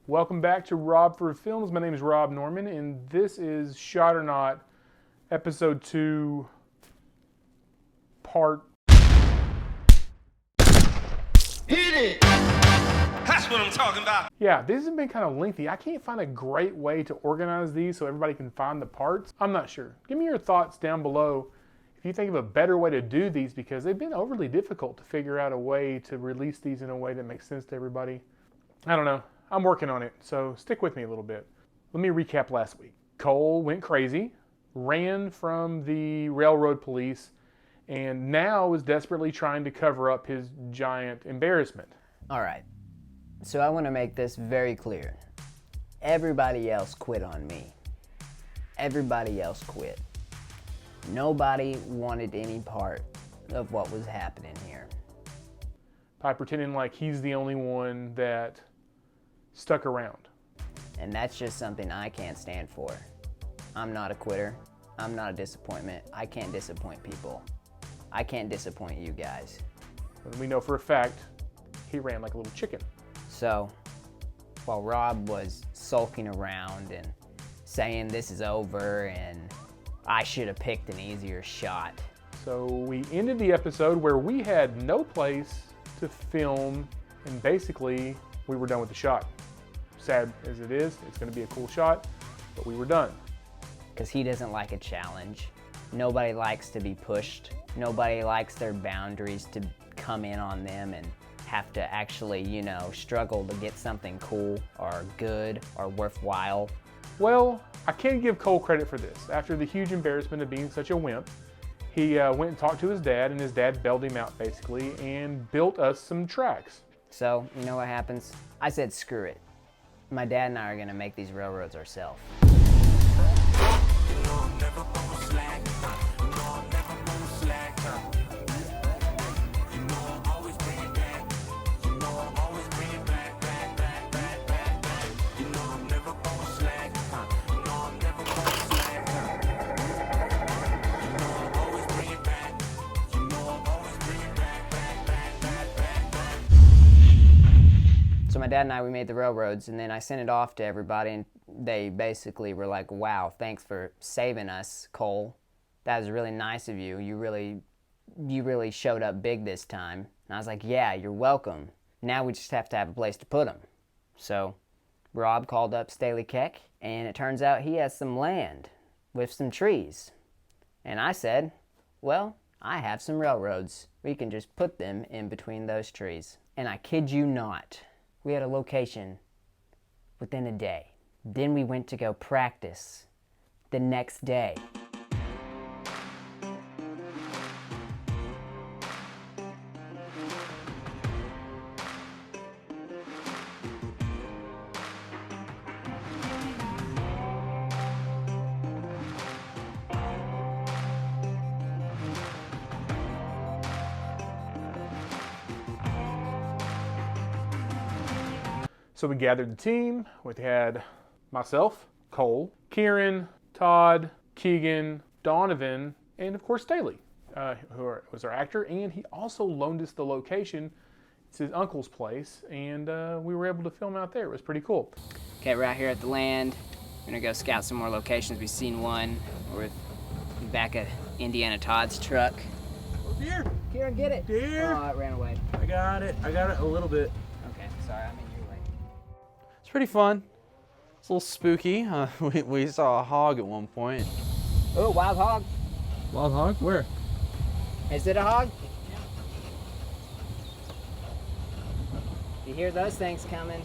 Welcome back to Rob for Films. My name is Rob Norman, and this is Shot or Not, Episode 2, Part... Hit it! That's what I'm talking about. Yeah, this has been kind of lengthy. I can't find a great way to organize these so everybody can find the parts. I'm not sure. Give me your thoughts down below if you think of a better way to do these, because they've been overly difficult to figure out a way to release these in a way that makes sense to everybody. I don't know. I'm working on it, so stick with me a little bit. Let me recap last week. Cole went crazy, ran from the railroad police, and now is desperately trying to cover up his giant embarrassment. All right, so I want to make this very clear. Everybody else quit on me. Everybody else quit. Nobody wanted any part of what was happening here. By pretending like he's the only one that stuck around. And that's just something I can't stand for. I'm not a quitter. I'm not a disappointment. I can't disappoint people. I can't disappoint you guys. And we know for a fact he ran like a little chicken. So, while Rob was sulking around and saying this is over and I should have picked an easier shot. So we ended the episode where we had no place to film, and basically we were done with the shot. Sad as it is, it's going to be a cool shot, but we were done. Because he doesn't like a challenge. Nobody likes to be pushed. Nobody likes their boundaries to come in on them and have to actually, you know, struggle to get something cool or good or worthwhile. Well, I can give Cole credit for this. After the huge embarrassment of being such a wimp, he went and talked to his dad, and his dad bailed him out basically and built us some tracks. So, you know what happens? I said screw it. My dad and I are gonna make these railroads ourselves. So my dad and I, we made the railroads, and then I sent it off to everybody, and they basically were like, wow, thanks for saving us, Cole. That was really nice of you. You really showed up big this time. And I was like, yeah, you're welcome. Now we just have to have a place to put them. So Rob called up Staley, and it turns out he has some land with some trees. And I said, well, I have some railroads. We can just put them in between those trees. And I kid you not, we had a location within a day. Then we went to go practice the next day. So we gathered the team. We had myself, Cole, Kieran, Todd, Keegan, Donovan, and of course Staley, who was our actor, and he also loaned us the location. It's his uncle's place, and we were able to film out there. It was pretty cool. Okay, we're out here at the land. We're gonna go scout some more locations. We've seen one. We're back at Indiana Todd's truck. Deer! Kieran, get it! Deer! Oh, it ran away. I got it a little bit. Okay, sorry, I'm in your way. It's pretty fun. It's a little spooky. We saw a hog at one point. Oh, wild hog. Wild hog? Where? Is it a hog? You hear those things coming.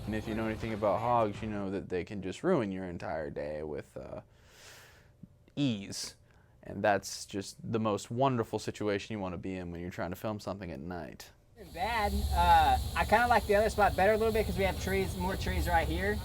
And if you know anything about hogs, you know that they can just ruin your entire day with ease. And that's just the most wonderful situation you want to be in when you're trying to film something at night. Bad. I kind of like the other spot better a little bit because we have trees, more trees right here.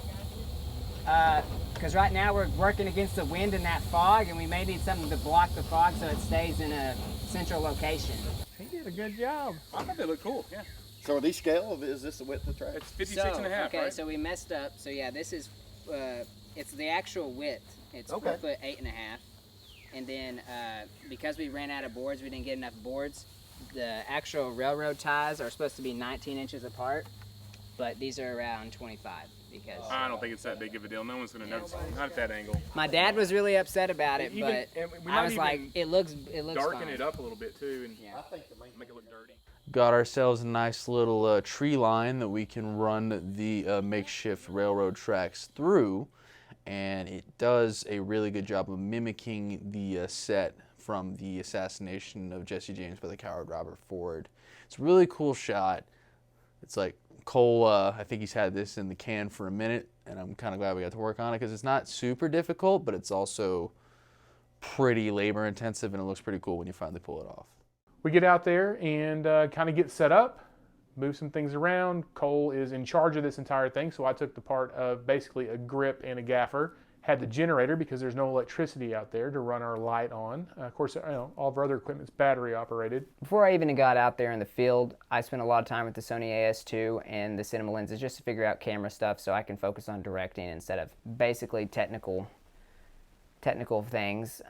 Because right now we're working against the wind and that fog, and we may need something to block the fog so it stays in a central location. He did a good job. I thought they look cool, yeah. So are these scale? Is this the width of the track? It's 56 and a half, okay, right? so we messed up. So yeah, this is, it's the actual width. It's Okay. 4 foot 8 and a half. And then because we ran out of boards, we didn't get enough boards. The actual railroad ties are supposed to be 19 inches apart. but these are around 25 because I don't think it's that big of a deal. No one's gonna notice. Not at that angle. my dad was really upset about it, Even- but and we I might was even like, it looks Darken fine. it up a little bit too, and Yeah. make it look dirty. Got ourselves a nice little tree line that we can run the makeshift railroad tracks through, and it does a really good job of mimicking the set from the Assassination of Jesse James by the coward Robert Ford. It's a really cool shot. It's like Cole, I think he's had this in the can for a minute, and I'm kind of glad we got to work on it because it's not super difficult, but it's also pretty labor intensive, and it looks pretty cool when you finally pull it off. We get out there and kind of get set up, move some things around. Cole is in charge of this entire thing, so I took the part of basically a grip and a gaffer. Had the generator because there's no electricity out there to run our light on. Of course, all of our other equipment's battery operated. Before I even got out there in the field, I spent a lot of time with the Sony AS2 and the cinema lenses just to figure out camera stuff so I can focus on directing instead of basically technical things.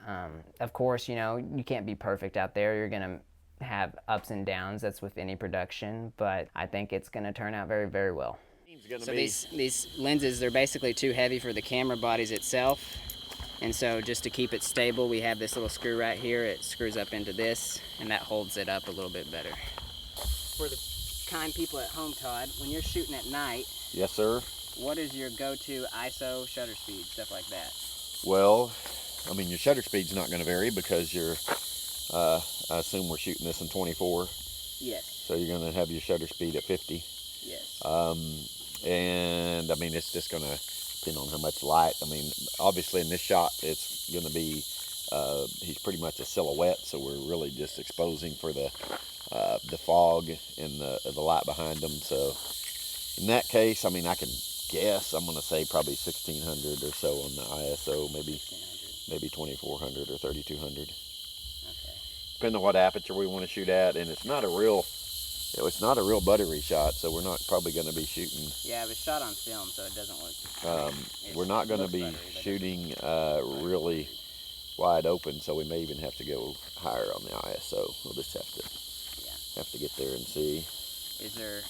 Of course, you can't be perfect out there. You're gonna have ups and downs. That's with any production, but I think it's gonna turn out very, very well. So these lenses, they're basically too heavy for the camera bodies itself, and so just to keep it stable, we have this little screw right here. It screws up into this, and that holds it up a little bit better. For the kind people at home, Todd, when you're shooting at night, Yes, sir. what is your go-to ISO, shutter speed, stuff like that? Well, I mean, your shutter speed's not going to vary because you're, I assume we're shooting this in 24. Yes, So you're going to have your shutter speed at 50. yes. And I mean, it's just going to depend on how much light. I mean, obviously in this shot, it's going to be, he's pretty much a silhouette. So we're really just exposing for the fog and the light behind them. So in that case, I mean, I can guess, I'm going to say probably 1600 or so on the ISO, maybe 2400 or 3200. Okay. Depending on what aperture we want to shoot at, and it's not a real buttery shot, so we're not probably going to be shooting. Yeah, it was shot on film, so it doesn't look. We're not going to be shooting really wide open, so we may even have to go higher on the ISO. We'll just have to get there and see. Is there,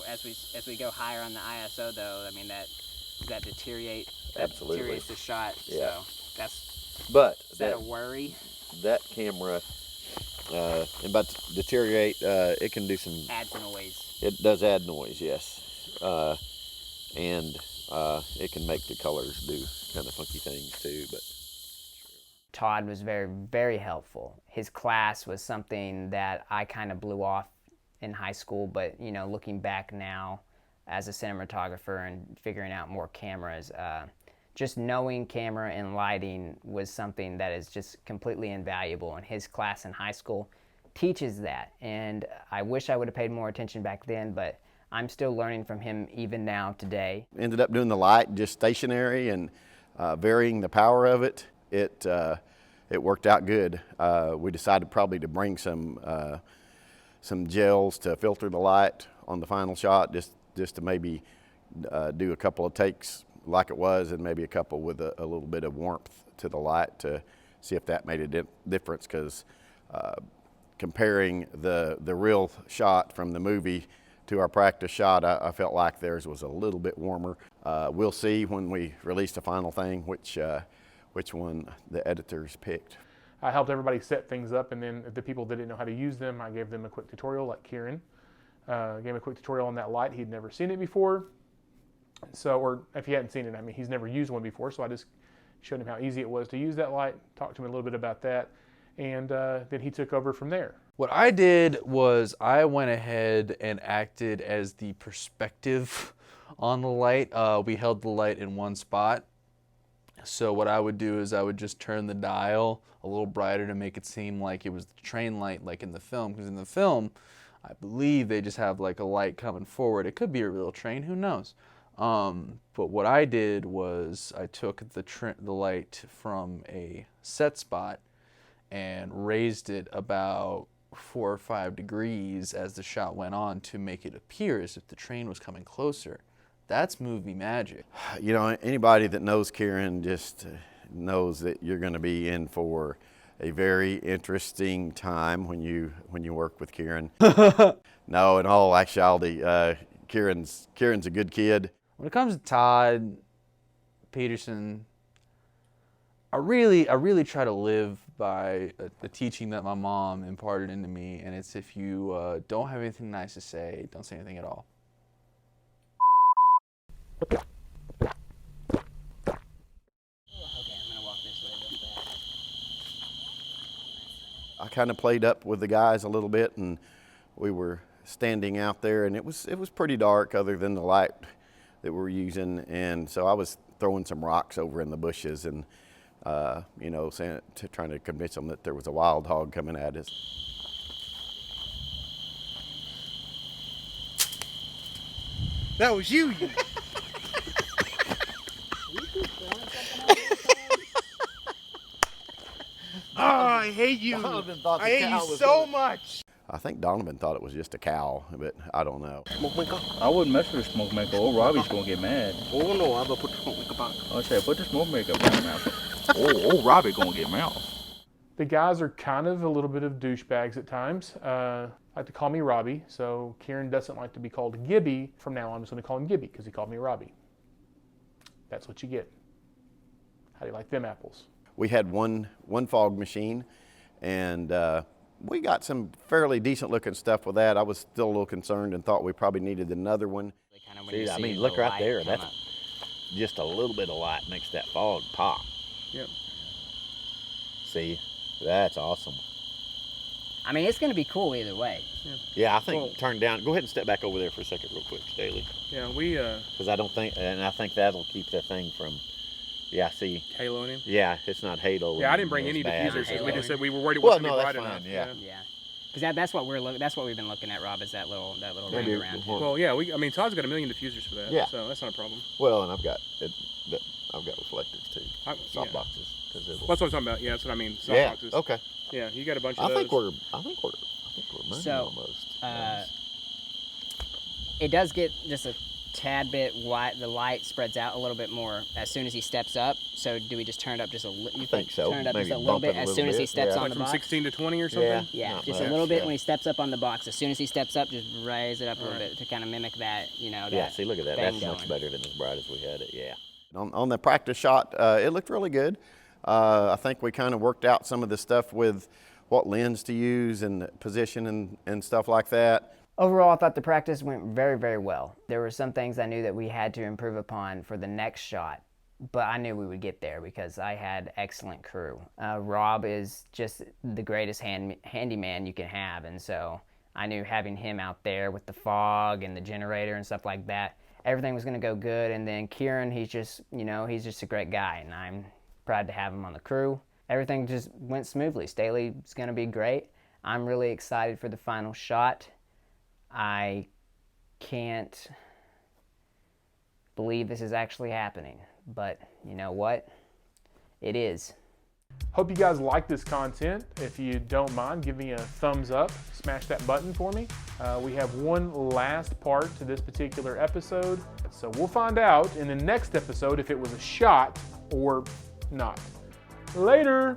as we go higher on the ISO though, I mean does that deteriorate? Absolutely. That deteriorates the shot. Yeah. So is that a worry? That camera, and about to deteriorate, it can do some. Adds noise. It does add noise, yes, and it can make the colors do kind of funky things too. But Todd was very, very helpful. His class was something that I kind of blew off in high school, but looking back now as a cinematographer and figuring out more cameras, just knowing camera and lighting was something that is just completely invaluable, and his class in high school teaches that. And I wish I would have paid more attention back then, but I'm still learning from him even now today. ended up doing the light just stationary and varying the power of it. It worked out good. We decided probably to bring some gels to filter the light on the final shot, just to maybe do a couple of takes like it was, and maybe a couple with a little bit of warmth to the light to see if that made a difference. Because comparing the real shot from the movie to our practice shot, I felt like theirs was a little bit warmer. We'll see when we release the final thing which one the editors picked. I helped everybody set things up, and then the people that didn't know how to use them, I gave them a quick tutorial, like Kieran. Gave him a quick tutorial on that light. He'd never seen it before. So, or if he hadn't seen it, I mean, he's never used one before, so I just showed him how easy it was to use that light, talked to him a little bit about that, and then he took over from there. What I did was I went ahead and acted as the perspective on the light. We held the light in one spot. So what I would do is I would just turn the dial a little brighter to make it seem like it was the train light like in the film. Because in the film, I believe they just have like a light coming forward. It could be a real train, who knows? But what I did was I took the light from a set spot and raised it about 4 or 5 degrees as the shot went on to make it appear as if the train was coming closer. That's movie magic. You know, anybody that knows Kieran just knows that you're going to be in for a very interesting time when you work with Kieran. No, in all actuality, Kieran's a good kid. When it comes to Todd Peterson, I really try to live by a teaching that my mom imparted into me, and it's if you don't have anything nice to say, don't say anything at all. I kind of played up with the guys a little bit, and we were standing out there, and it was pretty dark other than the light that we're using, and so I was throwing some rocks over in the bushes and you know, trying to convince them that there was a wild hog coming at us. That was you. Oh, I hate you. I hate you so much. I think Donovan thought it was just a cow, but I don't know. Smoke maker? I wouldn't mess with the smoke maker. Old Robbie's gonna get mad. Oh no, I'm gonna put the smoke maker back. I said, put the smoke maker back now. Old Robbie gonna get mad. The guys are kind of a little bit of douchebags at times. Like to call me Robbie, so Kieran doesn't like to be called Gibby. From now on, I'm just going to call him Gibby because he called me Robbie. That's what you get. How do you like them apples? We had one fog machine, and we got some fairly decent looking stuff with that. I was still a little concerned and thought we probably needed another one. See, I mean, look right there. That's just a little bit of light makes that fog pop. Yep. See, that's awesome. I mean, it's going to be cool either way. Yeah, I think turn down. Go ahead and step back over there for a second real quick, Staley. Yeah, we... Because I don't think, and I think that'll keep the thing from, yeah, see. Haloing him? Yeah, it's not halo. Yeah, I didn't bring any bad. diffusers. We just said we were worried it Well, wasn't no, bright that's enough. fine, yeah. Yeah. Because that's what that's what we've been looking at, Rob, is that little ring around. Well, yeah, I mean, Todd's got a million diffusers for that, Yeah. so that's not a problem. Well, and I've got reflectors too. Soft yeah. boxes. Cause That's what I'm talking about. Yeah, that's what I mean. Soft yeah. boxes. Okay. Yeah, you got a bunch of I those. think we're money So, almost. It does get just a tad bit white. The light spreads out a little bit more as soon as he steps up. So do we just turn it up just a little? You think so. Turn it up Maybe just a little bump it bit a as little soon as he bit, steps yeah. on like the from box. 16 to 20 or something? Yeah. Yeah, Not just a much, little bit yeah. when he steps up on the box. As soon as he steps up, just raise it up a little Right. bit to kind of mimic that, you know. Yeah, that see, look at that. thing That's much going. better than as bright as we had it. Yeah. On the practice shot, it looked really good. I think we kind of worked out some of the stuff with what lens to use and position and stuff like that. Overall, I thought the practice went very, very well. There were some things I knew that we had to improve upon for the next shot, but I knew we would get there because I had excellent crew. Rob is just the greatest handyman you can have, and so I knew having him out there with the fog and the generator and stuff like that, everything was going to go good. And then Kieran, he's just a great guy, and I'm proud to have him on the crew. Everything just went smoothly. Staley's going to be great. I'm really excited for the final shot. I can't believe this is actually happening, but you know what? It is. Hope you guys like this content. If you don't mind, give me a thumbs up. Smash that button for me. We have one last part to this particular episode, so we'll find out in the next episode if it was a shot or not. Later!